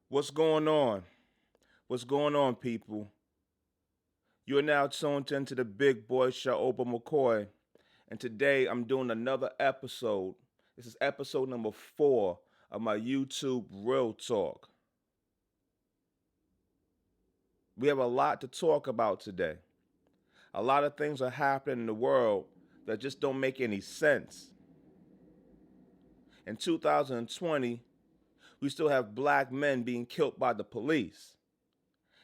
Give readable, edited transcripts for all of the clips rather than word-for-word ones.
What's going on? What's going on, people? You are now tuned into the Big Boy Show, Oba McCoy, and today I'm doing another episode. This is episode number 4 of my YouTube Real Talk. We have a lot to talk about today. A lot of things are happening in the world that just don't make any sense. In 2020, we still have black men being killed by the police.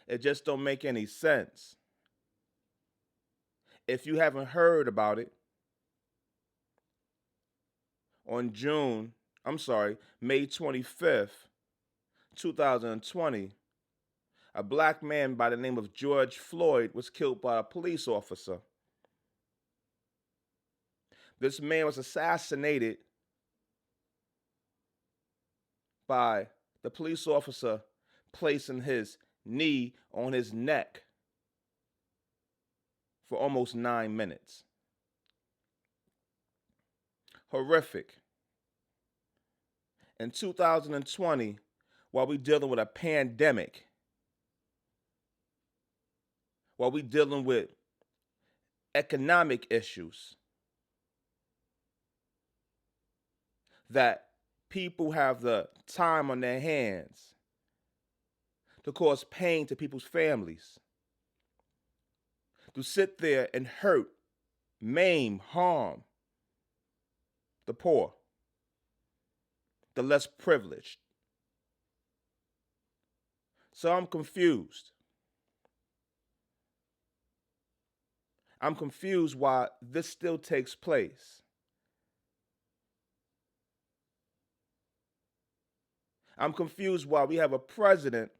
It just don't make any sense. If you haven't heard about it, on May 25th, 2020, a black man by the name of George Floyd was killed by a police officer. This man was assassinated by the police officer placing his knee on his neck for almost 9 minutes. Horrific. In 2020, while we're dealing with a pandemic, while we're dealing with economic issues, that people have the time on their hands to cause pain to people's families, to sit there and hurt, maim, harm the poor, the less privileged. So I'm confused. I'm confused why this still takes place. I'm confused why we have a president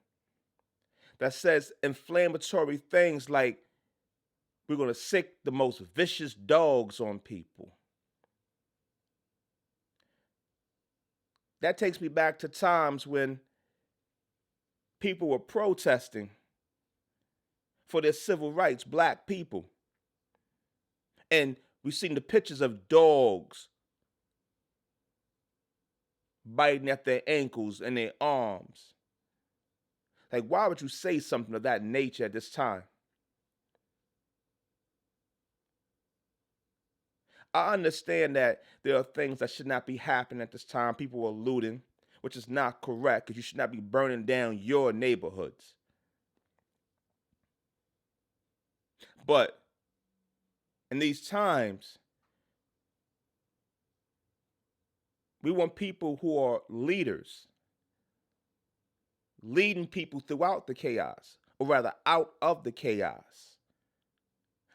that says inflammatory things like we're going to sick the most vicious dogs on people. That takes me back to times when people were protesting for their civil rights, black people. And we've seen the pictures of dogs biting at their ankles and their arms. Like, why would you say something of that nature at this time? I understand that there are things that should not be happening at this time. People are looting, which is not correct because you should not be burning down your neighborhoods. But in these times, we want people who are leaders, leading people throughout the chaos, or rather out of the chaos,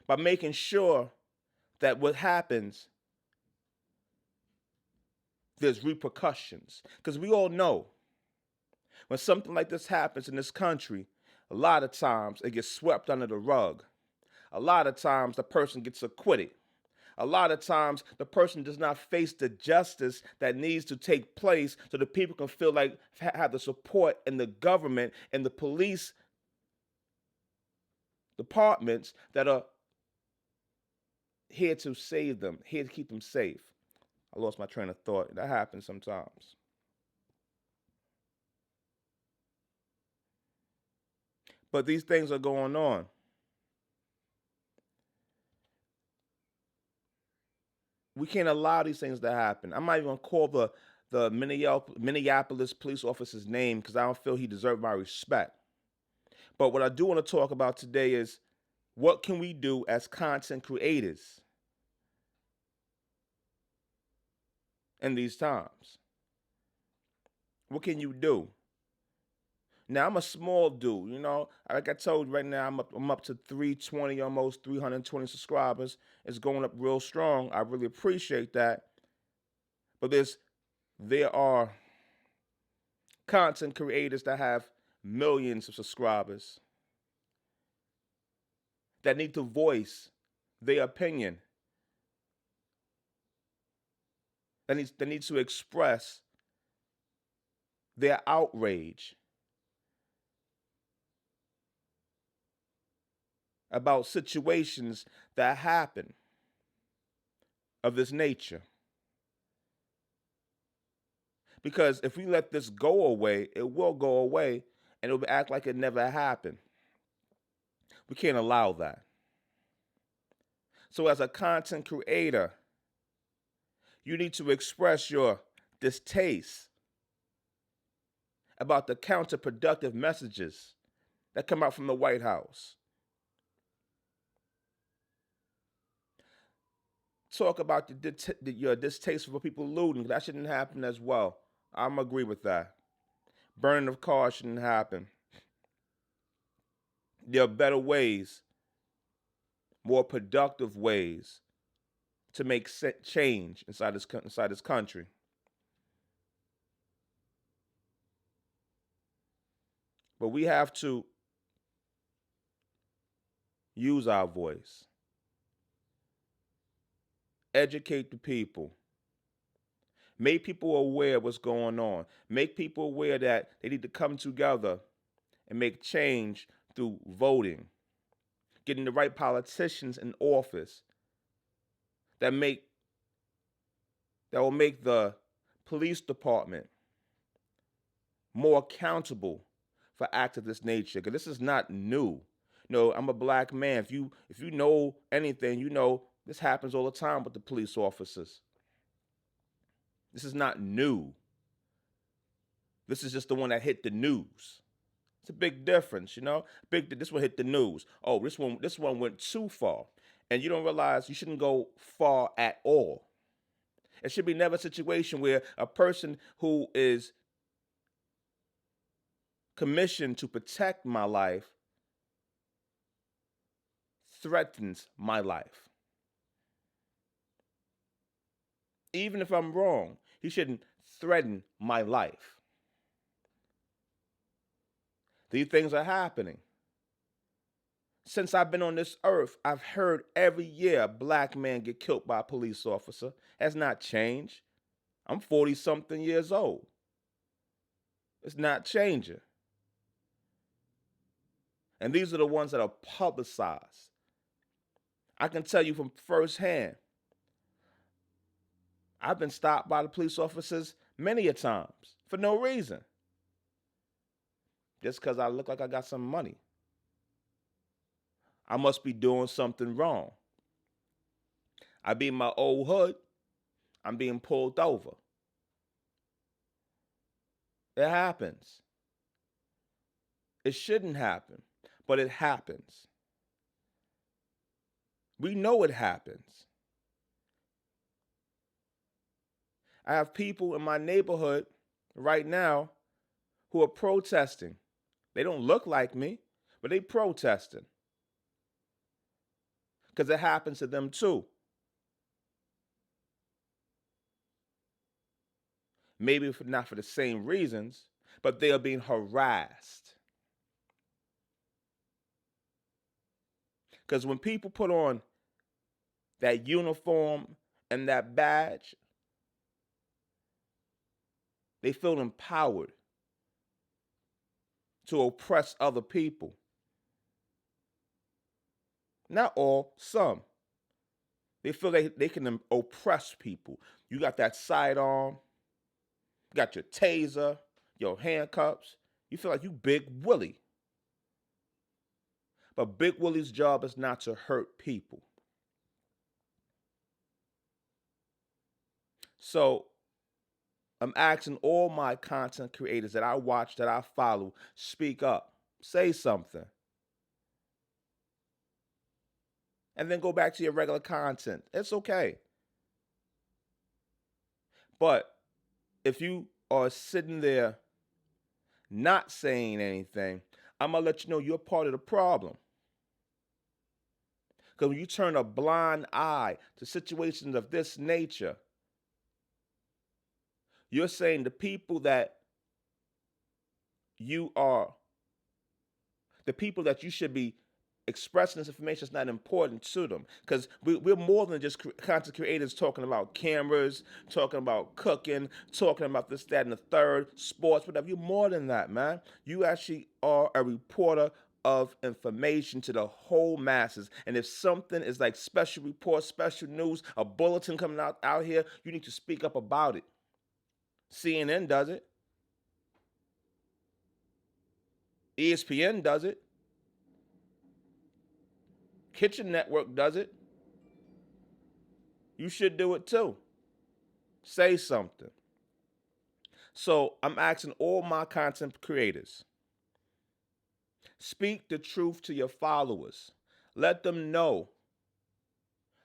by making sure that what happens, there's repercussions. Because we all know when something like this happens in this country, a lot of times it gets swept under the rug. A lot of times the person gets acquitted. A lot of times the person does not face the justice that needs to take place so that people can feel like have the support in the government and the police departments that are here to save them, here to keep them safe. I lost my train of thought. That happens sometimes. But these things are going on. We can't allow these things to happen. I'm not even gonna call the Minneapolis police officer's name because I don't feel he deserves my respect. But what I do want to talk about today is what can we do as content creators in these times? What can you do? Now I'm a small dude, Like I told you right now, I'm up to 320, almost 320 subscribers. It's going up real strong. I really appreciate that. But there are content creators that have millions of subscribers that need to voice their opinion. That needs to express their outrage about situations that happen of this nature. Because if we let this go away, it will go away and it'll act like it never happened. We can't allow that. So, as a content creator, you need to express your distaste about the counterproductive messages that come out from the White House. Talk about your distaste for people looting. That shouldn't happen as well. I'm agree with that. Burning of cars shouldn't happen. There are better ways, more productive ways to make change inside this country. But we have to use our voice, educate the people, make people aware of what's going on, make people aware that they need to come together and make change through voting, getting the right politicians in office that will make the police department more accountable for acts of this nature. Because this is not new. I'm a black man. If you know anything, you know this happens all the time with the police officers. This is not new. This is just the one that hit the news. It's a big difference, This one hit the news. Oh, this one went too far. And you don't realize you shouldn't go far at all. It should be never a situation where a person who is commissioned to protect my life threatens my life. Even if I'm wrong, he shouldn't threaten my life. These things are happening. Since I've been on this earth, I've heard every year a black man get killed by a police officer. Has not changed. I'm 40-something years old. It's not changing. And these are the ones that are publicized. I can tell you from firsthand, I've been stopped by the police officers many a times for no reason. Just because I look like I got some money. I must be doing something wrong. I be in my old hood, I'm being pulled over. It happens. It shouldn't happen, but it happens. We know it happens. I have people in my neighborhood right now who are protesting. They don't look like me, but they protesting. Because it happens to them too. Maybe not for the same reasons, but they are being harassed. Because when people put on that uniform and that badge, they feel empowered to oppress other people. Not all, some. They feel they can oppress people. You got that sidearm, you got your taser, your handcuffs. You feel like you Big Willie. But Big Willie's job is not to hurt people. So I'm asking all my content creators that I watch, that I follow, speak up, say something. And then go back to your regular content. It's okay. But if you are sitting there not saying anything, I'm going to let you know you're part of the problem. Because when you turn a blind eye to situations of this nature, you're saying the people that you should be expressing this information is not important to them. Because we're more than just content creators talking about cameras, talking about cooking, talking about this, that, and the third, sports, whatever. You're more than that, man. You actually are a reporter of information to the whole masses. And if something is like special reports, special news, a bulletin coming out here, you need to speak up about it. CNN does it. ESPN does it. Kitchen Network does it. You should do it too. Say something. So I'm asking all my content creators, speak the truth to your followers. Let them know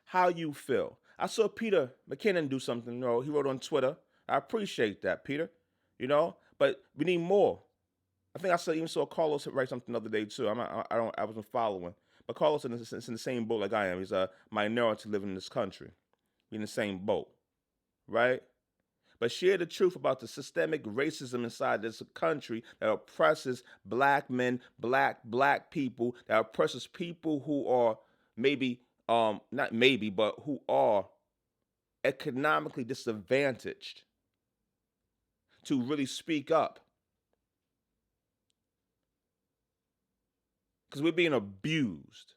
how you feel. I saw Peter McKinnon do something. He wrote on Twitter. I appreciate that, Peter. But we need more. I think even saw Carlos write something the other day too. I wasn't following, but Carlos is in the same boat like I am. He's a minority living in this country. We're in the same boat, right? But share the truth about the systemic racism inside this country that oppresses black men, black people, that oppresses people who are not maybe, but who are economically disadvantaged to really speak up. Because we're being abused.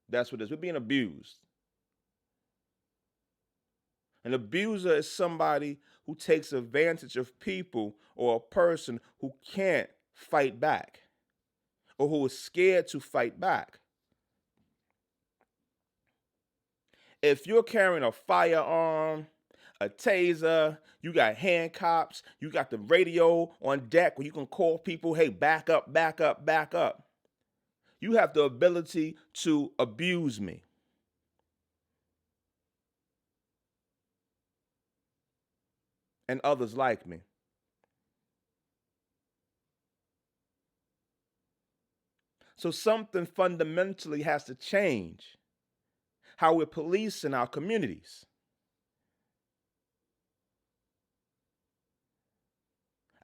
That's what it is. We're being abused. An abuser is somebody who takes advantage of people or a person who can't fight back or who is scared to fight back. If you're carrying a firearm, a taser, you got handcuffs, you got the radio on deck where you can call people, hey, back up, back up, back up. You have the ability to abuse me. And others like me. So something fundamentally has to change how we're policing our communities.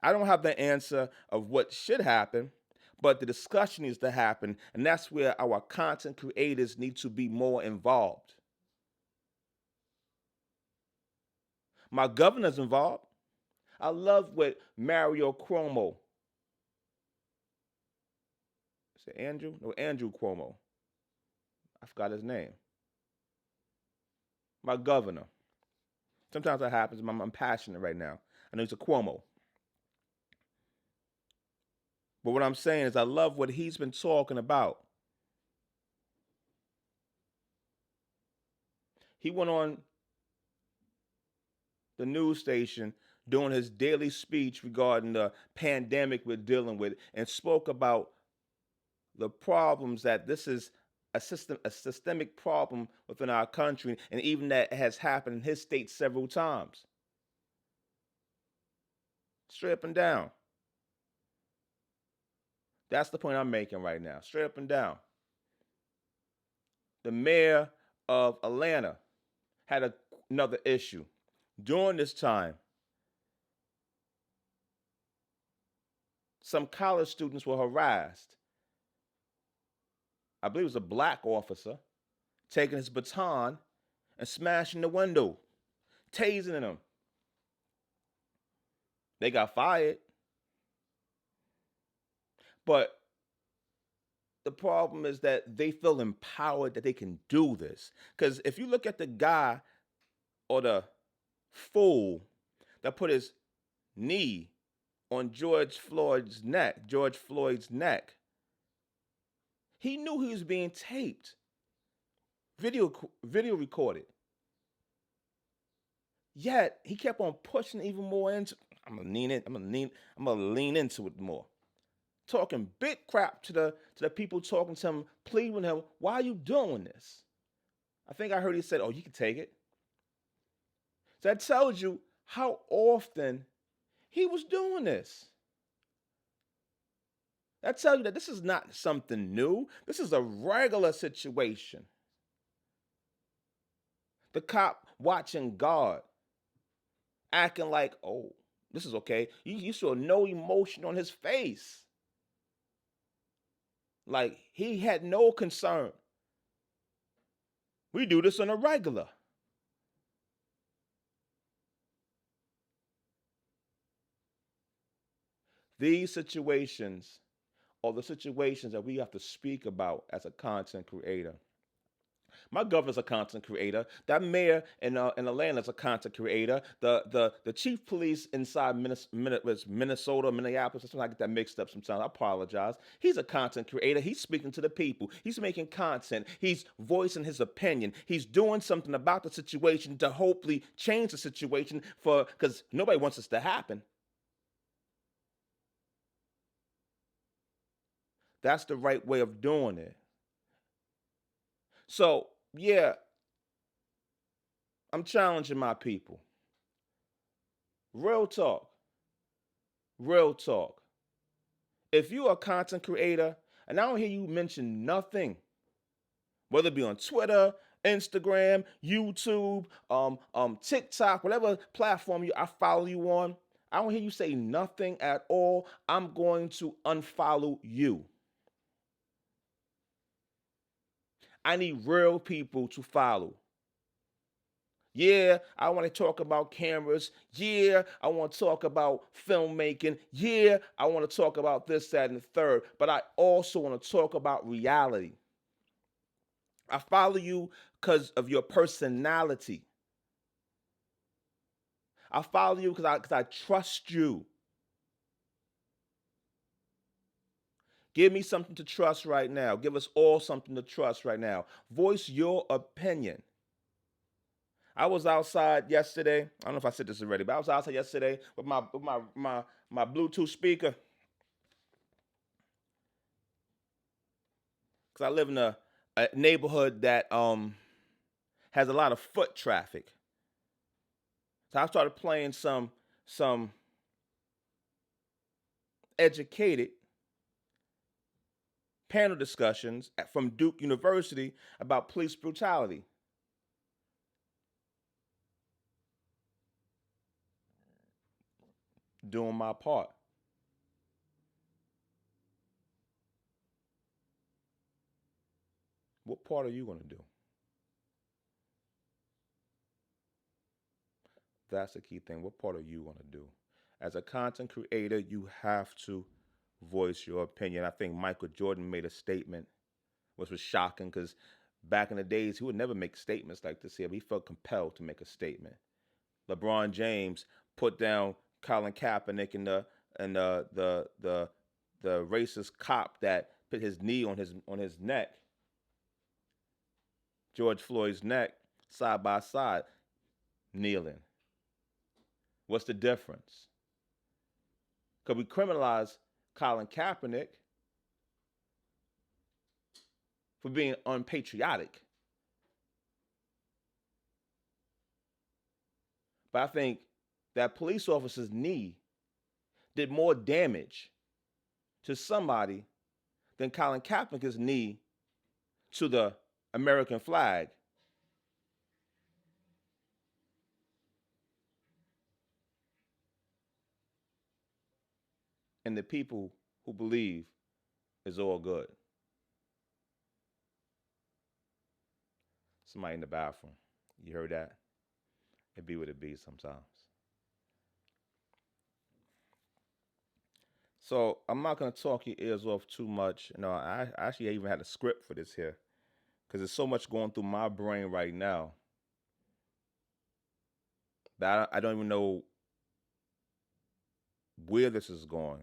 I don't have the answer of what should happen, but the discussion needs to happen, and that's where our content creators need to be more involved. My governor's involved. I love what Mario Cuomo. Is it Andrew? No, Andrew Cuomo. I forgot his name. My governor. Sometimes that happens. I'm passionate right now. I know he's a Cuomo. But what I'm saying is I love what he's been talking about. He went on the news station doing his daily speech regarding the pandemic we're dealing with and spoke about the problems that this is a systemic problem within our country, and even that has happened in his state several times. Straight up and down. That's the point I'm making right now. Straight up and down. The mayor of Atlanta had another issue. During this time, some college students were harassed. I believe it was a black officer taking his baton and smashing the window, tasing them. They got fired. But the problem is that they feel empowered that they can do this. Because if you look at the guy or the fool that put his knee on George Floyd's neck, he knew he was being taped, video recorded. Yet he kept on pushing even more into. I'm gonna lean into it more. Talking big crap to the people talking to him, pleading with him. Why are you doing this? I think I heard he said, "Oh, you can take it." So that tells you how often he was doing this. That tells you that this is not something new. This is a regular situation. The cop watching God, acting like, oh, this is okay. You saw no emotion on his face. Like he had no concern. We do this on a regular. These situations are the situations that we have to speak about as a content creator. My governor's a content creator. That mayor in Atlanta is a content creator. The chief police inside Minnesota, Minneapolis, sometimes I get that mixed up sometimes. I apologize. He's a content creator. He's speaking to the people. He's making content. He's voicing his opinion. He's doing something about the situation to hopefully change the situation because nobody wants this to happen. That's the right way of doing it. So, yeah, I'm challenging my people. Real talk. Real talk. If you're a content creator, and I don't hear you mention nothing, whether it be on Twitter, Instagram, YouTube, TikTok, whatever platform I follow you on, I don't hear you say nothing at all. I'm going to unfollow you. I need real people to follow. Yeah, I want to talk about cameras. Yeah, I want to talk about filmmaking. Yeah, I want to talk about this, that, and the third. But I also want to talk about reality. I follow you because of your personality. I follow you because I trust you. Give me something to trust right now. Give us all something to trust right now. Voice your opinion. I was outside yesterday. I don't know if I said this already, but I was outside yesterday with my Bluetooth speaker. Because I live in a neighborhood that has a lot of foot traffic. So I started playing some educated panel discussions from Duke University about police brutality. Doing my part. What part are you going to do? That's the key thing. What part are you going to do? As a content creator, you have to voice your opinion. I think Michael Jordan made a statement, which was shocking because back in the days, he would never make statements like this here, but he felt compelled to make a statement. LeBron James put down Colin Kaepernick and the racist cop that put his knee on his neck, George Floyd's neck, side by side, kneeling. What's the difference? Because we criminalize Colin Kaepernick for being unpatriotic. But I think that police officer's knee did more damage to somebody than Colin Kaepernick's knee to the American flag. And the people who believe is all good. Somebody in the bathroom. You heard that? It be what it be sometimes. So I'm not gonna talk your ears off too much. I actually even had a script for this here because there's so much going through my brain right now that I don't even know where this is going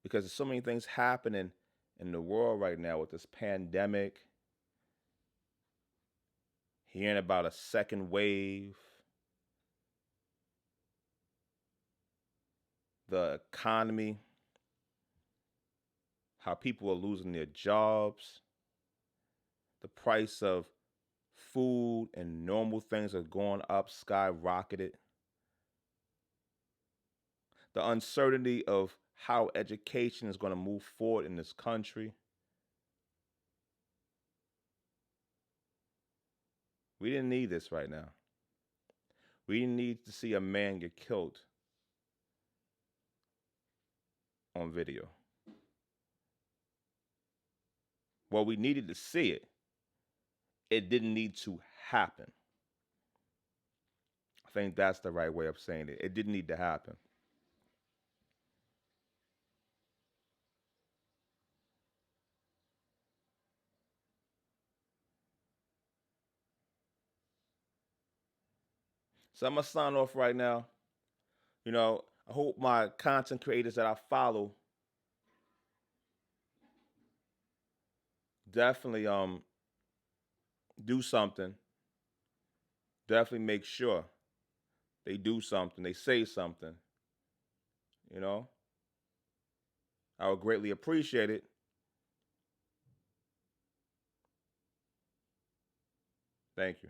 because there's so many things happening in the world right now with this pandemic, hearing about a second wave, the economy, how people are losing their jobs, the price of food and normal things are going up, skyrocketed. The uncertainty of how education is going to move forward in this country. We didn't need this right now. We didn't need to see a man get killed on video. Well, we needed to see it. It didn't need to happen. I think that's the right way of saying it. It didn't need to happen. So I'm gonna sign off right now. I hope my content creators that I follow definitely do something. Definitely make sure they do something. They say something. You know, I would greatly appreciate it. Thank you.